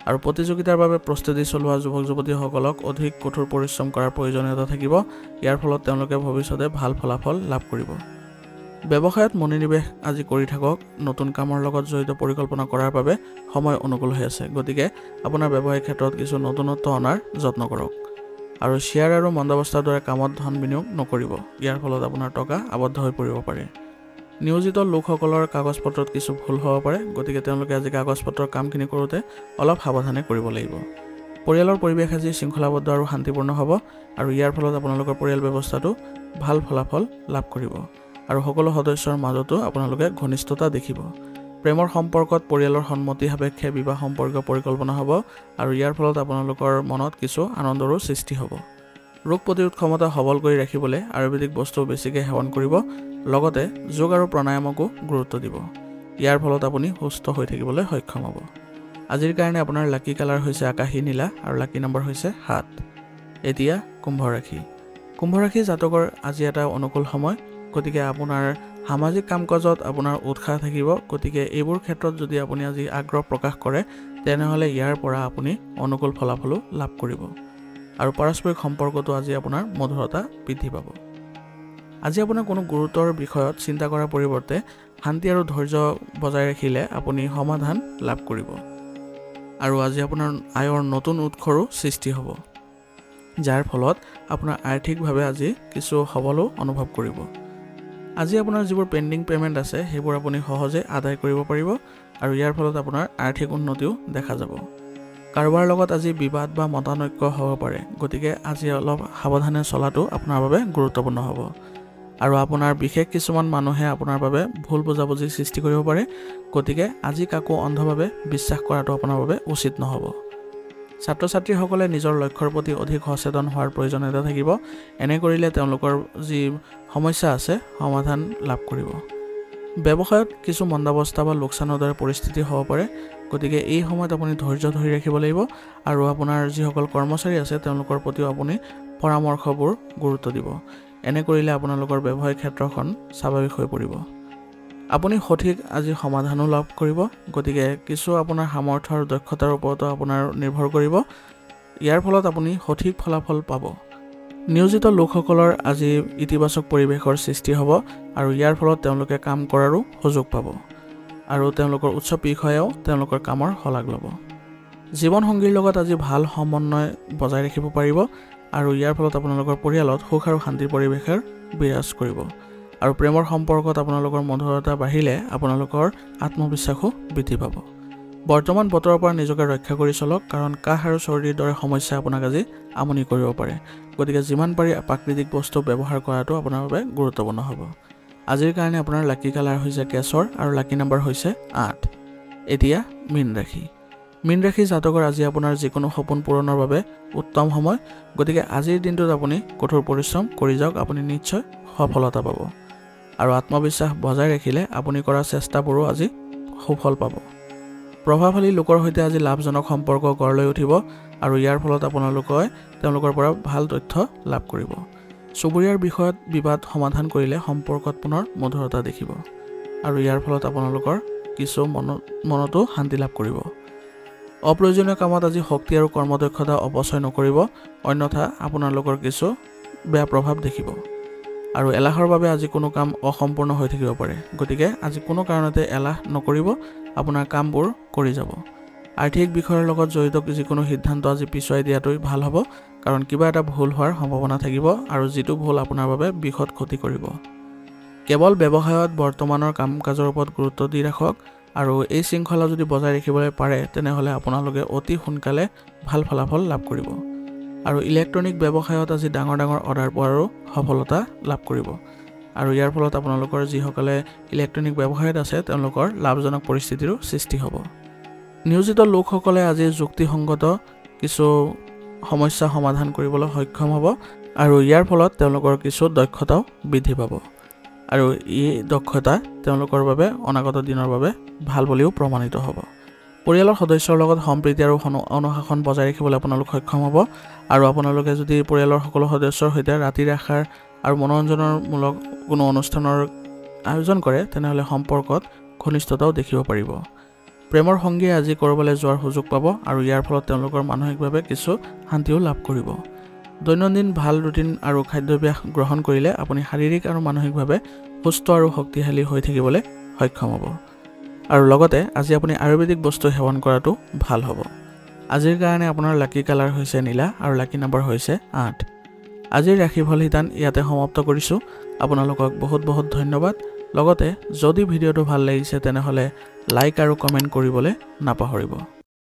আৰু প্ৰতিযোগিতাৰ বাবে প্ৰস্তুতি চলোৱা যুৱক যুৱতীসকলক অধিক কঠোৰ পৰিশ্ৰম কৰাৰ প্ৰয়োজনীয়তা থাকিব। ইয়াৰ ফলত তেওঁলোকে ভৱিষ্যতে ভাল ফলাফল লাভ কৰিব। ব্যৱসায়ত মনোনিৱেশ আজি কৰি থাকক। নতুন কামৰ লগত জড়িত পৰিকল্পনা কৰাৰ বাবে সময় অনুকূল হৈ আছে। গতিকে আপোনাৰ ব্যৱসায়িক ক্ষেত্ৰত কিছু নতুনত্ব অনাৰ যত্ন কৰক আৰু শ্বেয়াৰ আৰু মন্দাৱস্থাৰ দৰে কামত ধন বিনিয়োগ নকৰিব। ইয়াৰ ফলত আপোনাৰ টকা আবদ্ধ হৈ পৰিব পাৰে। নিয়োজিত লোকসকলৰ কাগজ পত্ৰত কিছু ভুল হ'ব পাৰে। গতিকে তেওঁলোকে আজি কাগজ পত্ৰৰ কামখিনি কৰোঁতে অলপ সাৱধানে কৰিব লাগিব। পৰিয়ালৰ পৰিৱেশ আজি শৃংখলাবদ্ধ আৰু শান্তিপূৰ্ণ হ'ব আৰু ইয়াৰ ফলত আপোনালোকৰ পৰিয়াল ব্যৱস্থাটো ভাল ফলাফল লাভ কৰিব আৰু সকলো সদস্যৰ মাজতো আপোনালোকে ঘনিষ্ঠতা দেখিব। প্ৰেমৰ সম্পৰ্কত পৰিয়ালৰ সন্মতি সাপেক্ষে বিবাহ সম্পৰ্কীয় পৰিকল্পনা হ'ব আৰু ইয়াৰ ফলত আপোনালোকৰ মনত কিছু আনন্দৰো সৃষ্টি হ'ব। ৰোগ প্ৰতিৰোধ ক্ষমতা সবল কৰি ৰাখিবলৈ আয়ুৰ্বেদিক বস্তু বেছিকৈ সেৱন কৰিব, লগতে যোগ আৰু প্ৰাণায়ামকো গুৰুত্ব দিব। ইয়াৰ ফলত আপুনি সুস্থ হৈ থাকিবলৈ সক্ষম হ'ব। আজিৰ কাৰণে আপোনাৰ লাকি কালাৰ হৈছে আকাশী নীলা আৰু লাকি নম্বৰ হৈছে 7। এতিয়া কুম্ভ ৰাশি। কুম্ভ ৰাশি জাতকৰ আজি এটা অনুকূল সময়। গতিকে আপোনাৰ সামাজিক কাম কাজত আপোনাৰ উৎসাহ থাকিব। গতিকে এইবোৰ ক্ষেত্ৰত যদি আপুনি আজি আগ্ৰহ প্ৰকাশ কৰে তেনেহ'লে ইয়াৰ পৰা আপুনি অনুকূল ফলাফলো লাভ কৰিব আৰু পাৰস্পৰিক সম্পৰ্কটো আজি আপোনাৰ মধুৰতা বৃদ্ধি পাব। আজি আপোনাৰ কোনো গুৰুতৰ বিষয়ত চিন্তা কৰাৰ পৰিৱৰ্তে শান্তি আৰু ধৈৰ্য বজাই ৰাখিলে আপুনি সমাধান লাভ কৰিব আৰু আজি আপোনাৰ আয়ৰ নতুন উৎসৰো সৃষ্টি হ'ব, যাৰ ফলত আপোনাৰ আৰ্থিকভাৱে আজি কিছু সবলো অনুভৱ কৰিব। আজি আপোনাৰ যিবোৰ পেণ্ডিং পে'মেণ্ট আছে সেইবোৰ আপুনি সহজে আদায় কৰিব পাৰিব আৰু ইয়াৰ ফলত আপোনাৰ আৰ্থিক উন্নতিও দেখা যাব। কাৰোবাৰ লগত আজি বিবাদ বা মতানৈক্য হ'ব পাৰে। গতিকে আজি অলপ সাৱধানে চলাটো আপোনাৰ বাবে গুৰুত্বপূৰ্ণ হ'ব আৰু আপোনাৰ বিশেষ কিছুমান মানুহে আপোনাৰ বাবে ভুল বুজাবুজিৰ সৃষ্টি কৰিব পাৰে। গতিকে আজি কাকো অন্ধভাৱে বিশ্বাস কৰাটো আপোনাৰ বাবে উচিত নহ'ব। ছাত্ৰ ছাত্ৰীসকলে নিজৰ লক্ষ্যৰ প্ৰতি অধিক সচেতন হোৱাৰ প্ৰয়োজনীয়তা থাকিব। এনে কৰিলে তেওঁলোকৰ যি সমস্যা আছে সমাধান লাভ কৰিব। ব্যৱসায়ত কিছু মন্দাৱস্থা বা লোকচানৰ দৰে পৰিস্থিতি হ'ব পাৰে গতিকে এই সময়ত আপুনি ধৈৰ্য ধৰি ৰাখিব লাগিব আৰু আপোনাৰ যিসকল কৰ্মচাৰী আছে তেওঁলোকৰ প্ৰতিও আপুনি পৰামৰ্শবোৰ গুৰুত্ব দিব এনে কৰিলে আপোনালোকৰ ব্যৱসায়িক ক্ষেত্ৰখন স্বাভাৱিক হৈ পৰিব আপুনি সঠিক আজি সমাধানো লাভ কৰিব গতিকে কিছু আপোনাৰ সামৰ্থ্য আৰু দক্ষতাৰ ওপৰত আপোনাৰ নিৰ্ভৰ কৰিব ইয়াৰ ফলত আপুনি সঠিক ফলাফল পাব নিয়োজিত লোকসকলৰ আজি ইতিবাচক পৰিৱেশৰ সৃষ্টি হ'ব আৰু ইয়াৰ ফলত তেওঁলোকে কাম কৰাৰো সুযোগ পাব আৰু তেওঁলোকৰ উচ্চ বিষয়াও তেওঁলোকৰ কামৰ শলাগ ল'ব জীৱন সংগীৰ লগত আজি ভাল সমন্বয় বজাই ৰাখিব পাৰিব আৰু ইয়াৰ ফলত আপোনালোকৰ পৰিয়ালত সুখ আৰু শান্তিৰ পৰিৱেশৰ বিৰাজ কৰিব আৰু প্ৰেমৰ সম্পৰ্কত আপোনালোকৰ মধুৰতা বাঢ়িলে আপোনালোকৰ আত্মবিশ্বাসো বৃদ্ধি পাব বৰ্তমান বতৰৰ পৰা নিজকে ৰক্ষা কৰি চলক কাৰণ কাহ আৰু চৰ্দিৰ দৰে সমস্যা আপোনাক আজি আমনি কৰিব পাৰে গতিকে যিমান পাৰি প্ৰাকৃতিক বস্তু ব্যৱহাৰ কৰাটো আপোনাৰ বাবে গুৰুত্বপূৰ্ণ হ'ব আজিৰ কাৰণে আপোনাৰ লাকি কালাৰ হৈছে কেশৰ আৰু লাকি নম্বৰ হৈছে 8 এতিয়া মীন ৰাশি জাতকৰ আজি আপোনাৰ যিকোনো সপোন পূৰণৰ বাবে উত্তম সময় গতিকে আজিৰ দিনটোত আপুনি কঠোৰ পৰিশ্ৰম কৰি যাওক আপুনি নিশ্চয় সফলতা পাব আৰু আত্মবিশ্বাস বজাই ৰাখিলে আপুনি কৰা চেষ্টাবোৰো আজি সুফল পাব প্ৰভাৱশালী লোকৰ সৈতে আজি লাভজনক সম্পৰ্ক গঢ় লৈ উঠিব আৰু ইয়াৰ ফলত আপোনালোকে তেওঁলোকৰ পৰা ভাল তথ্য লাভ কৰিব চুবুৰীয়াৰ বিষয়ত বিবাদ সমাধান কৰিলে সম্পৰ্কত পুনৰ মধুৰতা দেখিব আৰু ইয়াৰ ফলত আপোনালোকৰ কিছু মনতো শান্তি লাভ কৰিব অপ্ৰয়োজনীয় কামত আজি শক্তি আৰু কৰ্মদক্ষতা অপচয় নকৰিব অন্যথা আপোনালোকৰ কিছু বেয়া প্ৰভাৱ দেখিব আৰু এলাহৰ বাবে আজি কোনো কাম অসম্পূৰ্ণ হৈ থাকিব পাৰে গতিকে আজি কোনো কাৰণতে এলাহ নকৰিব আপোনাৰ কামবোৰ কৰি যাব আৰ্থিক বিষয়ৰ লগত জড়িত যিকোনো সিদ্ধান্ত আজি পিছুৱাই দিয়াটোই ভাল হ'ব কাৰণ কিবা এটা ভুল হোৱাৰ সম্ভাৱনা থাকিব আৰু যিটো ভুল আপোনাৰ বাবে বিশদ ক্ষতি কৰিব কেৱল ব্যৱসায়ত বৰ্তমানৰ কাম-কাজৰ ওপৰত গুৰুত্ব দি ৰাখক আৰু এই শৃংখলা যদি বজাই ৰাখিবলৈ পাৰে তেনেহ'লে আপোনালোকে অতি সোনকালে ভাল ফলাফল লাভ কৰিব আৰু ইলেক্ট্ৰনিক ব্যৱসায়ত আজি ডাঙৰ অৰ্ডাৰ পোৱাৰো সফলতা লাভ কৰিব আৰু ইয়াৰ ফলত আপোনালোকৰ যিসকলে ইলেক্ট্ৰনিক ব্যৱসায়ত আছে তেওঁলোকৰ লাভজনক পৰিস্থিতিৰো সৃষ্টি হ'ব নিয়োজিত লোকসকলে আজি যুক্তিসংগত কিছু সমস্যা সমাধান কৰিবলৈ সক্ষম হ'ব আৰু ইয়াৰ ফলত তেওঁলোকৰ কিছু দক্ষতাও বৃদ্ধি পাব আৰু এই দক্ষতা তেওঁলোকৰ বাবে অনাগত দিনৰ বাবে ভাল বুলিও প্ৰমাণিত হ'ব পৰিয়ালৰ সদস্যৰ লগত সম্প্ৰীতি আৰু অনুশাসন বজাই ৰাখিবলৈ আপোনালোক সক্ষম হ'ব আৰু আপোনালোকে যদি পৰিয়ালৰ সকলো সদস্যৰ সৈতে ৰাতিৰ আহাৰ আৰু মনোৰঞ্জনমূলক কোনো অনুষ্ঠানৰ আয়োজন কৰে তেনেহ'লে সম্পৰ্কত ঘনিষ্ঠতাও দেখিব পাৰিব প্ৰেমৰ সংগী আজি কৰবালৈ যোৱাৰ সুযোগ পাব আৰু ইয়াৰ ফলত তেওঁলোকৰ মানসিকভাৱে কিছু শান্তিও লাভ কৰিব দৈনন্দিন ভাল ৰুটিন আৰু খাদ্যাভ্যাস গ্ৰহণ কৰিলে আপুনি শাৰীৰিক আৰু মানসিকভাৱে সুস্থ আৰু শক্তিশালী হৈ থাকিবলৈ সক্ষম হ'ব আৰু লগতে আজি আপুনি আয়ুৰ্বেদিক বস্তু সেৱন কৰাটো ভাল হ'ব আজিৰ কাৰণে আপোনাৰ লাকি কালাৰ হৈছে নীলা আৰু লাকি নম্বৰ হৈছে 8 আজিৰ ৰাশিফল শিতান ইয়াতে সমাপ্ত কৰিছোঁ আপোনালোকক বহুত ধন্যবাদ লগতে যদি ভিডিঅ'টো ভাল লাগিছে তেনেহ'লে লাইক আৰু কমেণ্ট কৰিবলৈ নাপাহৰিব